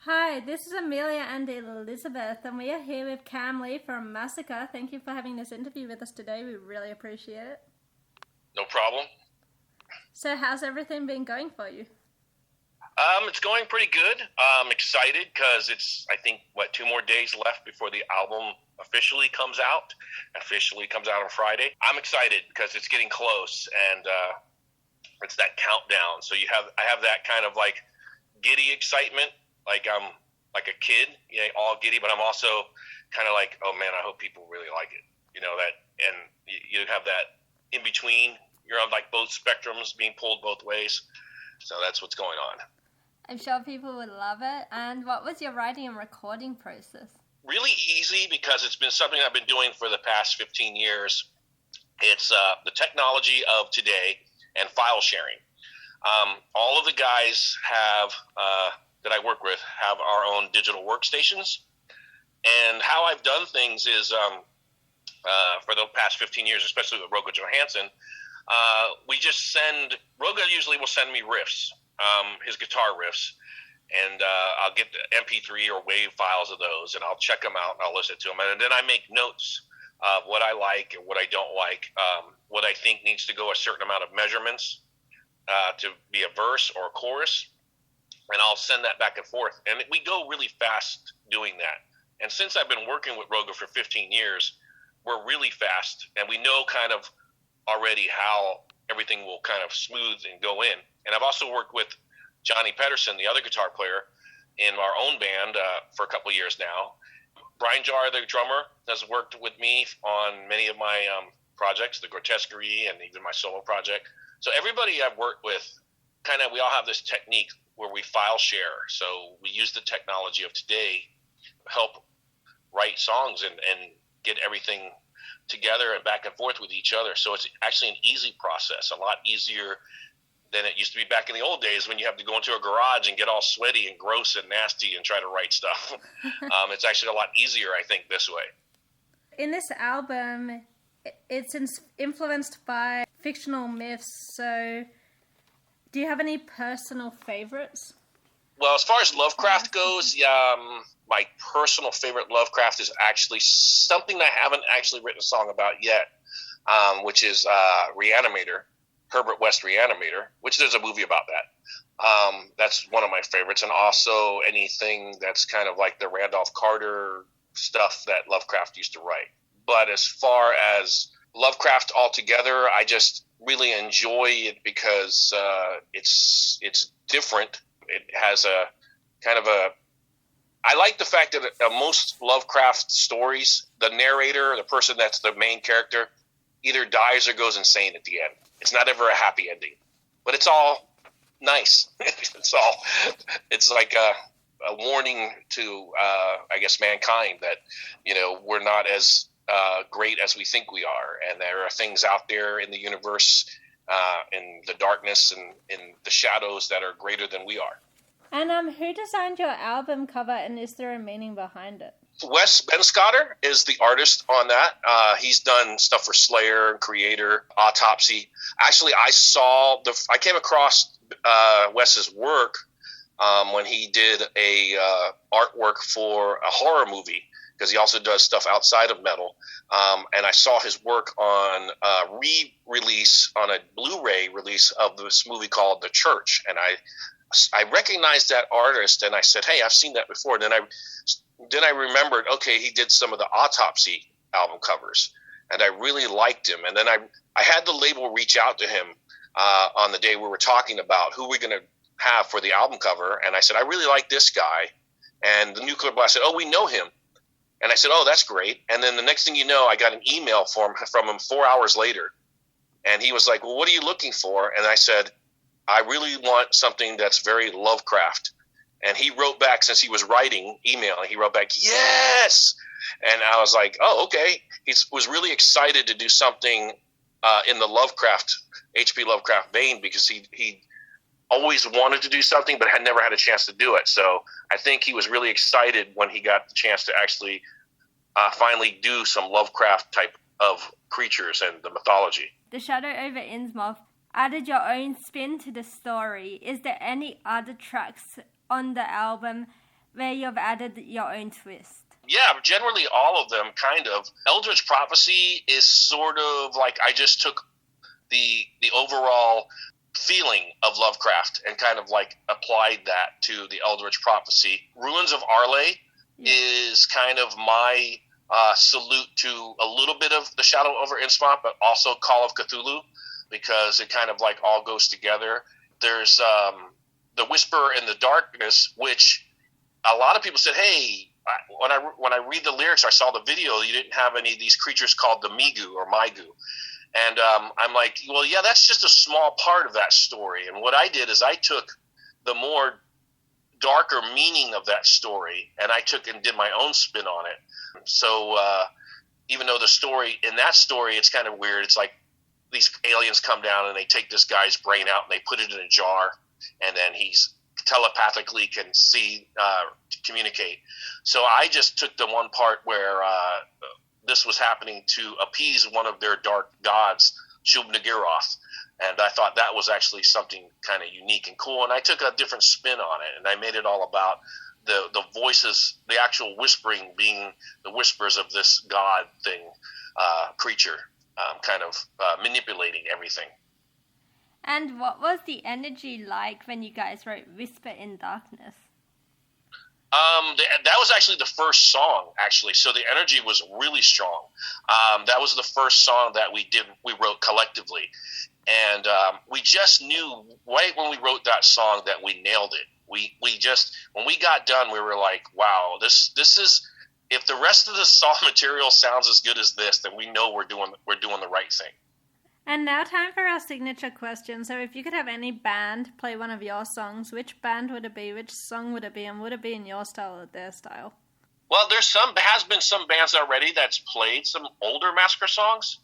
Hi, this is Ameila and Elizabeth, and we are here with Cam Lee from Massacre. Thank you for having this interview with us today. We really appreciate it. No problem. So how's everything been going for you? It's going pretty good. I'm excited because it's, I think, 2 more days left before the album officially comes out. Officially comes out on Friday. I'm excited because it's getting close, and it's that countdown. So I have that kind of like giddy excitement, like I'm like a kid, all giddy, but I'm also kind of like, oh man, I hope people really like it. And you have that in between. You're on like both spectrums being pulled both ways. So that's what's going on. I'm sure people would love it. And what was your writing and recording process? Really easy because it's been something I've been doing for the past 15 years. It's the technology of today and file sharing. All of the guys that I work with have our own digital workstations. And how I've done things is for the past 15 years, especially with Roga Johansson, Roga usually will send me riffs, his guitar riffs, and I'll get the MP3 or WAV files of those, and I'll check them out and I'll listen to them. And then I make notes of what I like and what I don't like, what I think needs to go a certain amount of measurements to be a verse or a chorus, and I'll send that back and forth. And we go really fast doing that. And since I've been working with Roga for 15 years, we're really fast, and we know kind of already how everything will kind of smooth and go in. And I've also worked with Johnny Pedersen, the other guitar player, in our own band for a couple of years now. Brian Jarr, the drummer, has worked with me on many of my projects, the Grotesquerie and even my solo project. So everybody I've worked with, we all have this technique where we file share. So we use the technology of today to help write songs and get everything together and back and forth with each other. So it's actually an easy process, a lot easier than it used to be back in the old days when you have to go into a garage and get all sweaty and gross and nasty and try to write stuff. It's actually a lot easier, I think, this way. In this album, it's influenced by fictional myths, so do you have any personal favorites? Well, as far as Lovecraft goes, my personal favorite Lovecraft is actually something I haven't actually written a song about yet, which is Reanimator, Herbert West Reanimator, which there's a movie about that. That's one of my favorites, and also anything that's kind of like the Randolph Carter stuff that Lovecraft used to write. But as far as Lovecraft altogether, I just really enjoy it because it's different. It has a kind of I like the fact that most Lovecraft stories, the narrator, the person that's the main character, either dies or goes insane at the end. It's not ever a happy ending, but it's all nice. It's like a warning to, I guess, mankind that, we're not as great as we think we are. And there are things out there in the universe, in the darkness and in the shadows that are greater than we are. And who designed your album cover, and is there a meaning behind it? Wes Benscotter is the artist on that. He's done stuff for Slayer, Creator, Autopsy. Actually, I came across Wes's work when he did a artwork for a horror movie, because he also does stuff outside of metal. And I saw his work on a re-release, on a Blu-ray release of this movie called The Church. And I recognized that artist, and I said, hey, I've seen that before. And then I remembered, okay, he did some of the Autopsy album covers, and I really liked him. And then I had the label reach out to him on the day we were talking about who we're going to have for the album cover. And I said, I really like this guy. And the Nuclear Blast said, oh, we know him. And I said, oh, that's great. And then the next thing you know, I got an email from him 4 hours later. And he was like, well, what are you looking for? And I said, I really want something that's very Lovecraft. And he wrote back, since he was writing email, he wrote back, yes. And I was like, oh, okay. He was really excited to do something in the Lovecraft, H.P. Lovecraft vein, because he always wanted to do something but had never had a chance to do it. So I think he was really excited when he got the chance to actually finally do some Lovecraft type of creatures and the mythology. The Shadow over Innsmouth added your own spin to the story. Is there any other tracks on the album where you've added your own twist? Yeah, generally all of them, kind of. Eldritch Prophecy is sort of like I just took the overall feeling of Lovecraft and kind of like applied that to the Eldritch Prophecy. Ruins of Arle is kind of my salute to a little bit of the Shadow over Innsmouth, but also Call of Cthulhu, because it kind of like all goes together. There's the Whisper in the Darkness, which a lot of people said, hey, when I read the lyrics, I saw the video, you didn't have any of these creatures called the Migu or Maigu. And I'm like, well, yeah, that's just a small part of that story. And what I did is I took the more darker meaning of that story, and I took and did my own spin on it. So even though the story, in that story, it's kind of weird. It's like these aliens come down and they take this guy's brain out and they put it in a jar, and then he's telepathically can see, communicate. So I just took the one part where this was happening to appease one of their dark gods, Shub-Niggurath. And I thought that was actually something kind of unique and cool. And I took a different spin on it, and I made it all about the voices, the actual whispering being the whispers of this god thing, creature, kind of manipulating everything. And what was the energy like when you guys wrote Whisper in Darkness? That was actually the first song, actually. So the energy was really strong. That was the first song that we wrote collectively. And we just knew right when we wrote that song that we nailed it. We just, when we got done, we were like, wow, this is, if the rest of the song material sounds as good as this, then we know we're doing the right thing. And now time for our signature question. So if you could have any band play one of your songs, which band would it be? Which song would it be? And would it be in your style or their style? Well, has been some bands already that's played some older Massacre songs,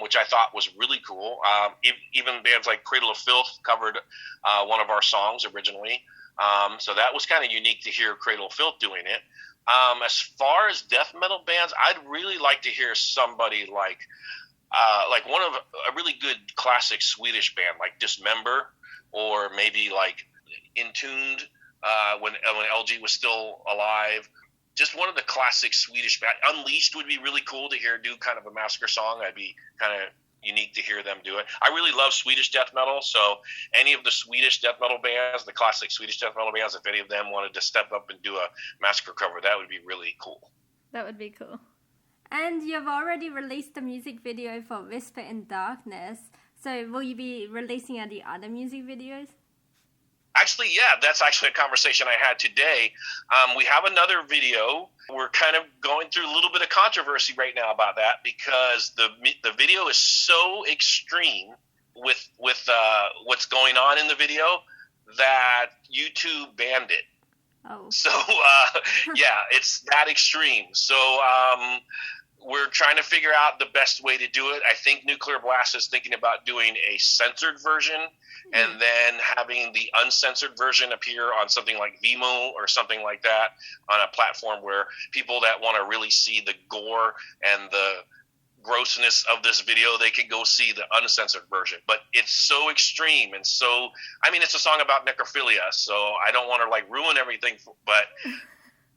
which I thought was really cool. Even bands like Cradle of Filth covered one of our songs originally. So that was kind of unique to hear Cradle of Filth doing it. As far as death metal bands, I'd really like to hear somebody like one of a really good classic Swedish band like Dismember, or maybe like Entombed when LG was still alive. Just one of the classic Swedish bands. Unleashed would be really cool to hear do kind of a Massacre song. I'd be kind of unique to hear them do it. I really love Swedish death metal, so any of the Swedish death metal bands, the classic Swedish death metal bands, if any of them wanted to step up and do a Massacre cover, that would be really cool. That would be cool. And you've already released the music video for Whisper in Darkness, so will you be releasing any other music videos? Actually, yeah, that's actually a conversation I had today. We have another video. We're kind of going through a little bit of controversy right now about that, because the video is so extreme with what's going on in the video that YouTube banned it. Oh. So, yeah, it's that extreme. So we're trying to figure out the best way to do it. I think Nuclear Blast is thinking about doing a censored version and then having the uncensored version appear on something like Vimeo or something like that, on a platform where people that want to really see the gore and the grossness of this video, they can go see the uncensored version. But it's so extreme, and so, I mean, it's a song about necrophilia, so I don't want to like ruin everything, but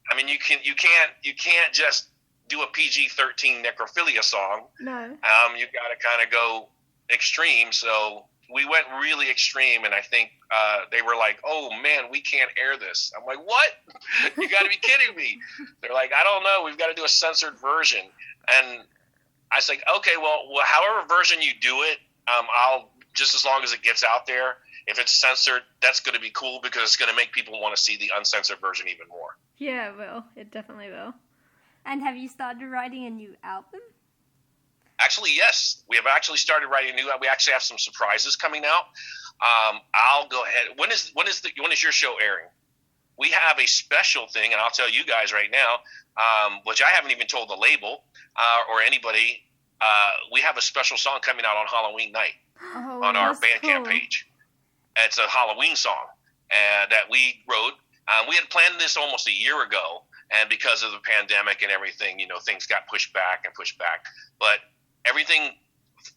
I mean, you can't just do a PG-13 necrophilia song. No. You got to kind of go extreme. So we went really extreme, and I think they were like, "Oh man, we can't air this." I'm like, "What? You got to be kidding me!" They're like, "I don't know. We've got to do a censored version." And I was like, "Okay, well, however version you do it, I'll just, as long as it gets out there. If it's censored, that's going to be cool, because it's going to make people want to see the uncensored version even more." Yeah, it will. It definitely will. And have you started writing a new album? Actually, yes. We have actually started writing a new album. We actually have some surprises coming out. I'll go ahead. When is your show airing? We have a special thing, and I'll tell you guys right now, which I haven't even told the label or anybody. We have a special song coming out on Halloween night on our Bandcamp page. It's a Halloween song that we wrote. We had planned this almost a year ago, and because of the pandemic and everything, things got pushed back. But everything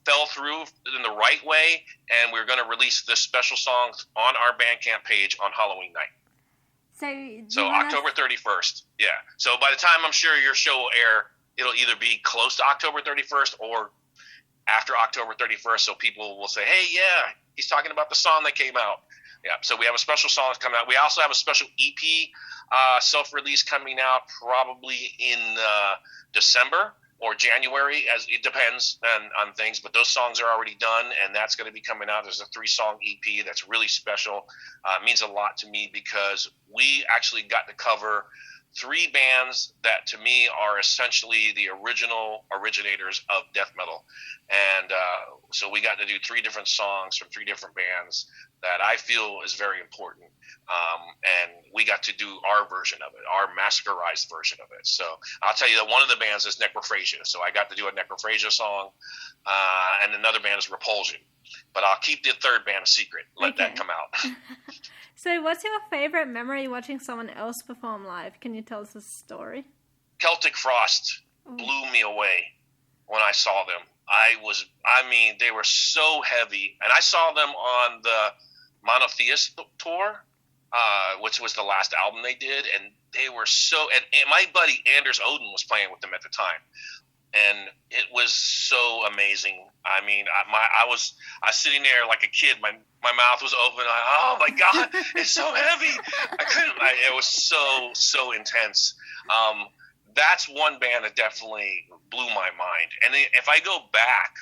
fell through in the right way, and we're going to release this special song on our Bandcamp page on Halloween night. So October 31st. Yeah. So by the time I'm sure your show will air, it'll either be close to October 31st or after October 31st. So people will say, hey, yeah, he's talking about the song that came out. Yeah. So we have a special song that's coming out. We also have a special EP self-release coming out probably in December or January, as it depends on things. But those songs are already done, and that's going to be coming out as a 3-song EP that's really special. It means a lot to me because we actually got to cover 3 bands that to me are essentially the originators of death metal. And so we got to do 3 different songs from 3 different bands that I feel is very important. And we got to do our version of it, our Massacreized version of it. So I'll tell you that one of the bands is Necrophagia. So I got to do a Necrophagia song, and another band is Repulsion. But I'll keep the third band a secret. Let that come out. So what's your favorite memory watching someone else perform live? Can you tell us a story? Celtic Frost blew me away when I saw them. They were so heavy. And I saw them on the Monotheist tour, which was the last album they did. And they were and my buddy Anders Odin was playing with them at the time. And it was so amazing. I mean, I was sitting there like a kid. My mouth was open. Oh my God, it's so heavy. I couldn't. It was so intense. That's one band that definitely blew my mind. And if I go back,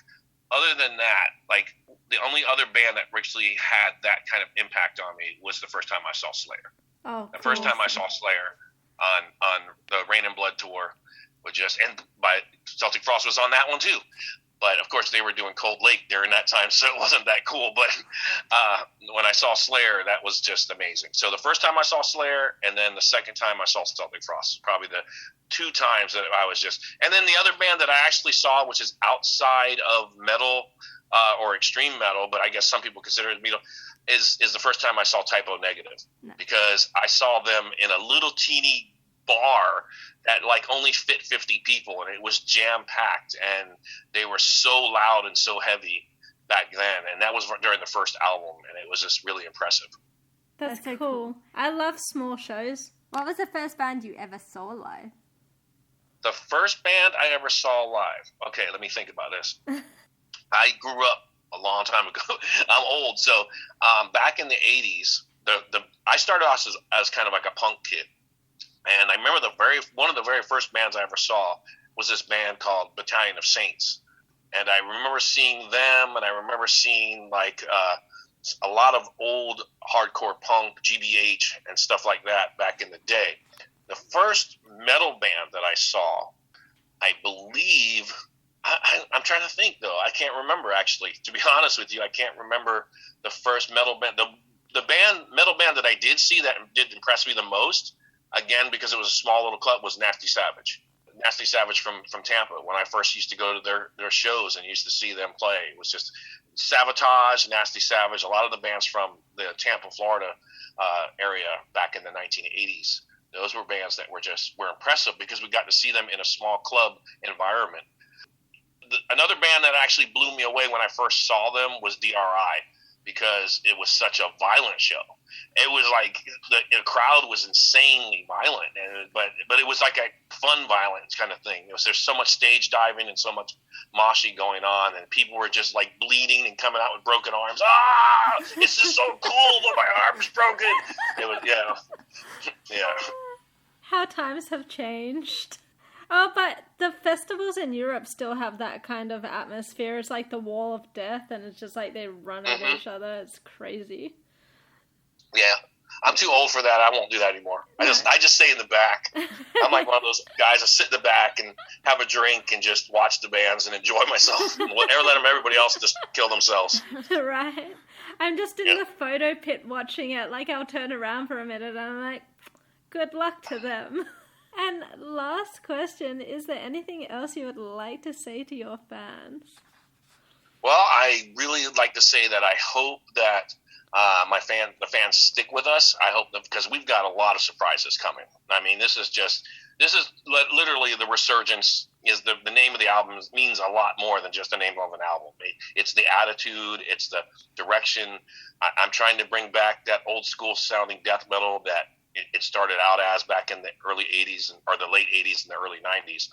other than that, like the only other band that actually had that kind of impact on me was the first time I saw Slayer. Oh, the first time I saw Slayer on the Rain and Blood tour. Celtic Frost was on that one too. But of course they were doing Cold Lake during that time, so it wasn't that cool. But when I saw Slayer, that was just amazing. So the first time I saw Slayer, and then the second time I saw Celtic Frost, probably the 2 times that I was just. And then the other band that I actually saw, which is outside of metal or extreme metal, but I guess some people consider it metal, is the first time I saw Typo Negative, because I saw them in a little teeny bar that like only fit 50 people, and it was jam packed, and they were so loud and so heavy back then. And that was during the first album, and it was just really impressive. That's so cool. I love small shows. What was the first band you ever saw live? The first band I ever saw live. Okay, let me think about this. I grew up a long time ago. I'm old, so back in the 80s, I started off as kind of like a punk kid. And I remember one of the very first bands I ever saw was this band called Battalion of Saints. And I remember seeing them, and I remember seeing like a lot of old hardcore punk, GBH, and stuff like that back in the day. The first metal band that I saw, I believe, I'm trying to think though. I can't remember actually. To be honest with you, I can't remember the first metal band. The metal band that I did see that did impress me the most, again, because it was a small little club, was Nasty Savage. Nasty Savage from Tampa. When I first used to go to their shows and used to see them play, it was just Sabotage, Nasty Savage, a lot of the bands from the Tampa, Florida area back in the 1980s. Those were bands that were impressive because we got to see them in a small club environment. Another band that actually blew me away when I first saw them was DRI, because it was such a violent show. It was like the crowd was insanely violent, but it was like a fun violence kind of thing. There's so much stage diving and so much moshing going on, and people were just like bleeding and coming out with broken arms. This is so cool, but my arm's broken. It was, yeah. How times have changed. Oh, but the festivals in Europe still have that kind of atmosphere. It's like the wall of death, and it's just like they run at each other. It's crazy. Yeah, I'm too old for that. I won't do that anymore. I just stay in the back. I'm like one of those guys that sit in the back and have a drink and just watch the bands and enjoy myself. And never let everybody else just kill themselves. Right. I'm just in the photo pit watching it. Like, I'll turn around for a minute and I'm like, good luck to them. And last question, is there anything else you would like to say to your fans? Well, I really like to say that I hope that the fans stick with us. I hope that, because we've got a lot of surprises coming. I mean, this is literally the resurgence. Is the name of the album means a lot more than just the name of an album. It's the attitude, it's the direction. I'm trying to bring back that old school sounding death metal that it started out as back in the early 80s or the late 80s and the early 90s.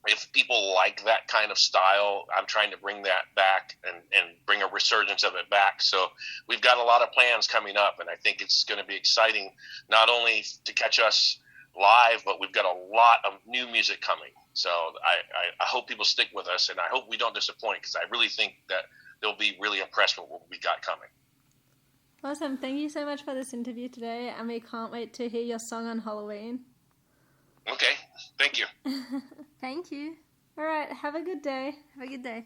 If people like that kind of style, I'm trying to bring that back and bring a resurgence of it back. So we've got a lot of plans coming up, and I think it's going to be exciting not only to catch us live, but we've got a lot of new music coming. So I hope people stick with us, and I hope we don't disappoint, because I really think that they'll be really impressed with what we got coming. Awesome. Thank you so much for this interview today, and we can't wait to hear your song on Halloween. Okay. Thank you. Thank you. All right. Have a good day. Have a good day.